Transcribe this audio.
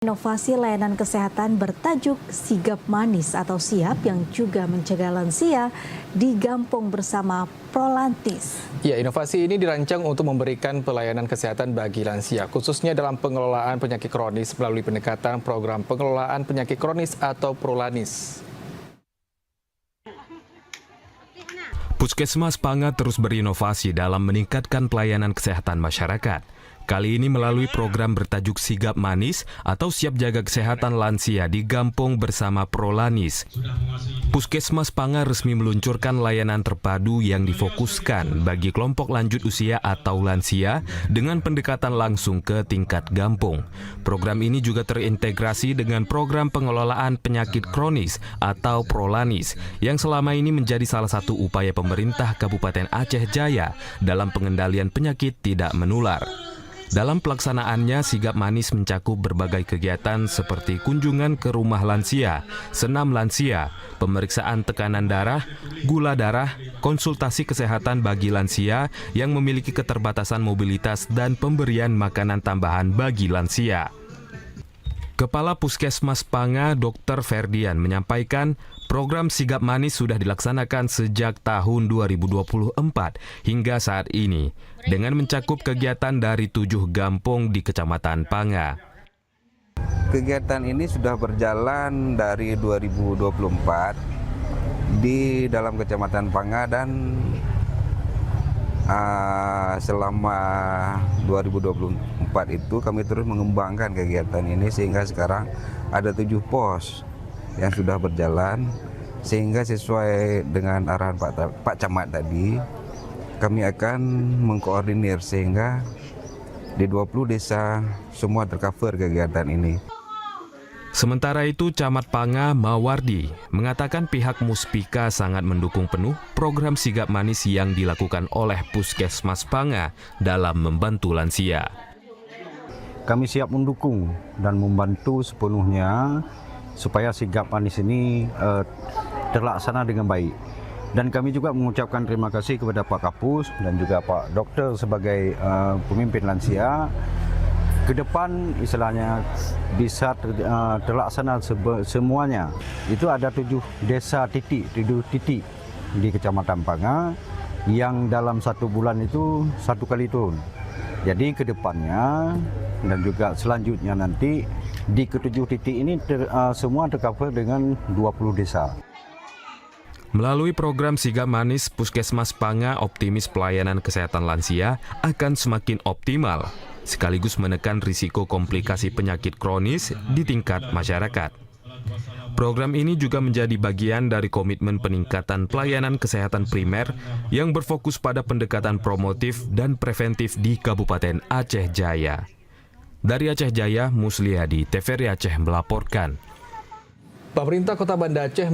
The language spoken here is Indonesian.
inovasi layanan kesehatan bertajuk Sigap Manis atau Siap yang juga mencegah lansia di Gampong bersama Prolantis. Ya, inovasi ini dirancang untuk memberikan pelayanan kesehatan bagi lansia, khususnya dalam pengelolaan penyakit kronis melalui pendekatan program pengelolaan penyakit kronis atau Prolanis. Puskesmas Panga terus berinovasi dalam meningkatkan pelayanan kesehatan masyarakat. Kali ini melalui program bertajuk Sigap Manis atau Siap Jaga Kesehatan Lansia di Gampong bersama Prolanis. Puskesmas Panga resmi meluncurkan layanan terpadu yang difokuskan bagi kelompok lanjut usia atau lansia dengan pendekatan langsung ke tingkat Gampong. Program ini juga terintegrasi dengan program pengelolaan penyakit kronis atau Prolanis yang selama ini menjadi salah satu upaya pemerintah Kabupaten Aceh Jaya dalam pengendalian penyakit tidak menular. Dalam pelaksanaannya, Sigap Manis mencakup berbagai kegiatan seperti kunjungan ke rumah lansia, senam lansia, pemeriksaan tekanan darah, gula darah, konsultasi kesehatan bagi lansia yang memiliki keterbatasan mobilitas dan pemberian makanan tambahan bagi lansia. Kepala Puskesmas Panga, Dr. Ferdian, menyampaikan program Sigap Manis sudah dilaksanakan sejak tahun 2024 hingga saat ini, dengan mencakup kegiatan dari 7 gampong di Kecamatan Panga. Kegiatan ini sudah berjalan dari 2024 di dalam Kecamatan Panga dan selama 2024 itu kami terus mengembangkan kegiatan ini sehingga sekarang ada 7 pos yang sudah berjalan, sehingga sesuai dengan arahan Pak Camat tadi kami akan mengkoordinir sehingga di 20 desa semua tercover kegiatan ini. Sementara itu, Camat Panga Mawardi mengatakan pihak Muspika sangat mendukung penuh program Sigap Manis yang dilakukan oleh Puskesmas Panga dalam membantu lansia. Kami siap mendukung dan membantu sepenuhnya supaya Sigap Manis ini terlaksana dengan baik. Dan kami juga mengucapkan terima kasih kepada Pak Kapus dan juga Pak Dokter sebagai pemimpin lansia. Ke depan istilahnya bisa terlaksana semuanya. Itu ada 7 desa titik di Kecamatan Panga yang dalam 1 bulan itu 1 kali turun. Jadi ke depannya dan juga selanjutnya nanti di ke-7 titik ini semua tercover dengan 20 desa. Melalui program Sigap Manis, Puskesmas Panga optimis pelayanan kesehatan lansia akan semakin optimal, sekaligus menekan risiko komplikasi penyakit kronis di tingkat masyarakat. Program ini juga menjadi bagian dari komitmen peningkatan pelayanan kesehatan primer yang berfokus pada pendekatan promotif dan preventif di Kabupaten Aceh Jaya. Dari Aceh Jaya, Musliadi, TVRI Aceh melaporkan. Pemerintah Kota Banda Aceh